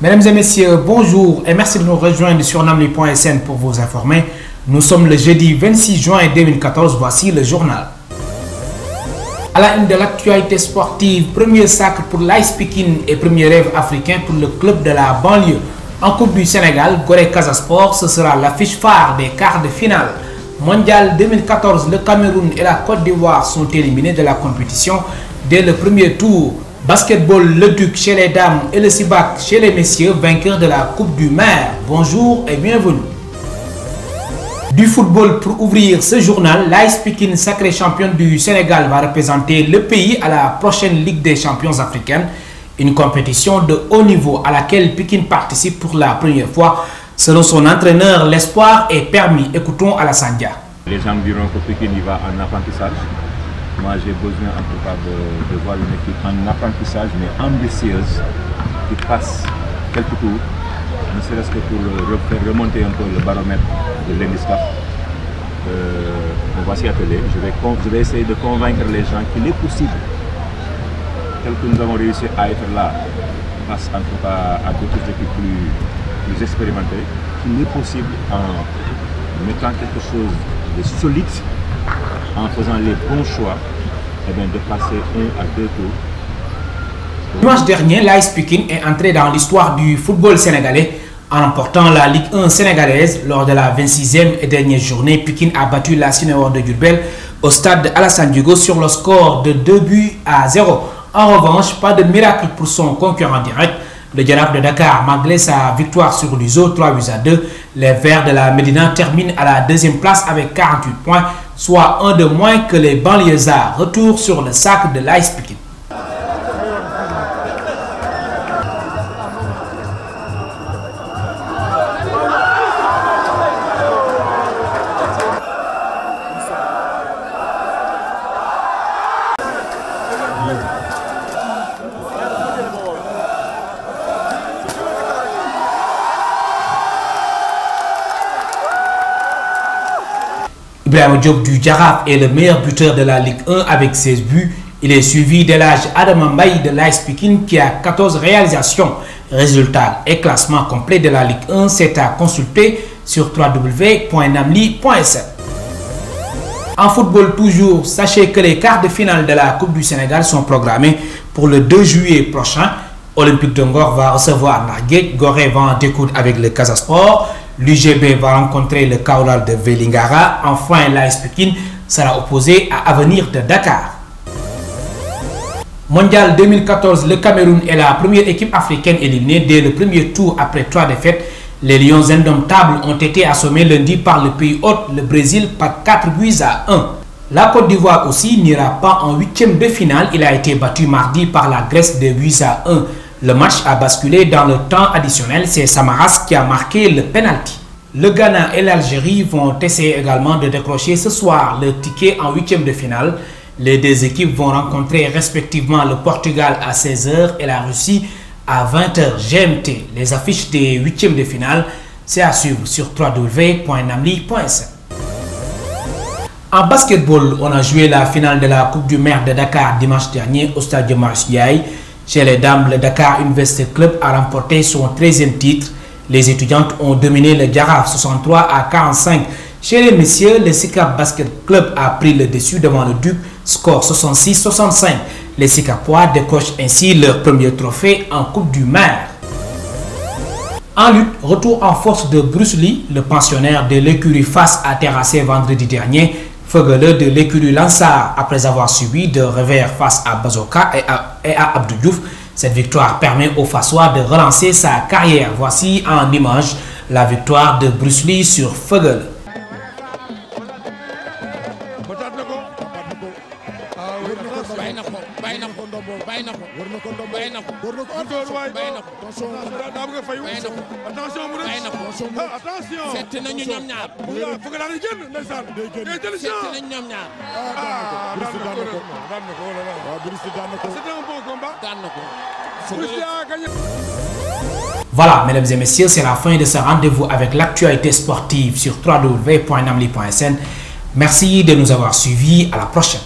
Mesdames et messieurs, bonjour et merci de nous rejoindre sur namli.sn pour vous informer. Nous sommes le jeudi 26 juin 2014, voici le journal. À la une de l'actualité sportive, premier sacre pour l'Ice Pikine et premier rêve africain pour le club de la banlieue. En Coupe du Sénégal, Gorée Casa Sport, ce sera l'affiche phare des quarts de finale. Mondial 2014, le Cameroun et la Côte d'Ivoire sont éliminés de la compétition dès le premier tour. Basketball, le Duc chez les dames et le Sibac chez les messieurs, vainqueurs de la Coupe du Maire. Bonjour et bienvenue. Du football pour ouvrir ce journal, l'Ice Pikine, sacré championne du Sénégal, va représenter le pays à la prochaine Ligue des champions africaine, une compétition de haut niveau à laquelle Pikine participe pour la première fois. Selon son entraîneur, l'espoir est permis. Écoutons Alassane Dia. Les gens diront que Pikine va en apprentissage. Moi, j'ai besoin en tout cas de voir une équipe en apprentissage, mais ambitieuse, qui passe quelques tours, ne serait-ce que pour faire remonter un peu le baromètre de l'Indiscap. On va s'y atteler. Je vais essayer de convaincre les gens qu'il est possible, tel que nous avons réussi à être là, face en tout cas à d'autres équipes plus expérimentées, qu'il est possible en mettant quelque chose de solide, en faisant les bons choix, de passer 1 à 2 tours. Dimanche dernier, l'Ice Pikine est entré dans l'histoire du football sénégalais en remportant la Ligue 1 sénégalaise. Lors de la 26e et dernière journée, Pikine a battu la Cinéor de Diourbel au stade Alassane Djigo sur le score de 2-0. En revanche, pas de miracle pour son concurrent direct. Le Jaraaf de Dakar, malgré sa victoire sur l'USO 3-2, les Verts de la Médina terminent à la deuxième place avec 48 points, soit un de moins que les banlieusards. Retour sur le sac de l'Ice Pikine. Ibrahima Diop du Jaraaf est le meilleur buteur de la Ligue 1 avec 16 buts. Il est suivi de l'âge Adama Mbaye de l'Ice Pikine qui a 14 réalisations. Résultats et classement complet de la Ligue 1, c'est à consulter sur www.namli.sn. En football toujours, sachez que les quarts de finale de la Coupe du Sénégal sont programmés pour le 2 juillet prochain. Olympique de Ngor va recevoir Narguet, Gorée va en découdre avec le Casa Sport. L'UGB va rencontrer le Kaolal de Vélingara. Enfin, l'Ice Pikine sera opposé à Avenir de Dakar. Mondial 2014, le Cameroun est la première équipe africaine éliminée dès le premier tour après 3 défaites. Les Lions indomptables ont été assommés lundi par le pays hôte, le Brésil, par 4-1. La Côte d'Ivoire aussi n'ira pas en 8e de finale. Il a été battu mardi par la Grèce de 8-1. Le match a basculé dans le temps additionnel. C'est Samaras qui a marqué le penalty. Le Ghana et l'Algérie vont essayer également de décrocher ce soir le ticket en 8e de finale. Les deux équipes vont rencontrer respectivement le Portugal à 16h et la Russie à 20h GMT. Les affiches des 8e de finale, c'est à suivre sur www.namli.sn. En basketball, on a joué la finale de la Coupe du Maire de Dakar dimanche dernier au stade Marius Ndiaye. Chez les dames, le Dakar University Club a remporté son 13e titre. Les étudiantes ont dominé le Jaraaf 63 à 45. Chez les messieurs, le Sicap Basket Club a pris le dessus devant le Duc, score 66-65. Les Sicapois décrochent ainsi leur premier trophée en Coupe du Maire. En lutte, retour en force de Bruce Lee, le pensionnaire de l'écurie Face a terrassé vendredi dernier Feugeleu de l'écurie Lansar après avoir subi de revers face à Bazoka et à Abdou Diouf. Cette victoire permet aux Fassois de relancer sa carrière. Voici en image la victoire de Bruce Lee sur Feugeleu. Voilà, mesdames et messieurs, c'est la fin de ce rendez-vous avec l'actualité sportive sur www.namli.sn. Merci de nous avoir suivis. À la prochaine.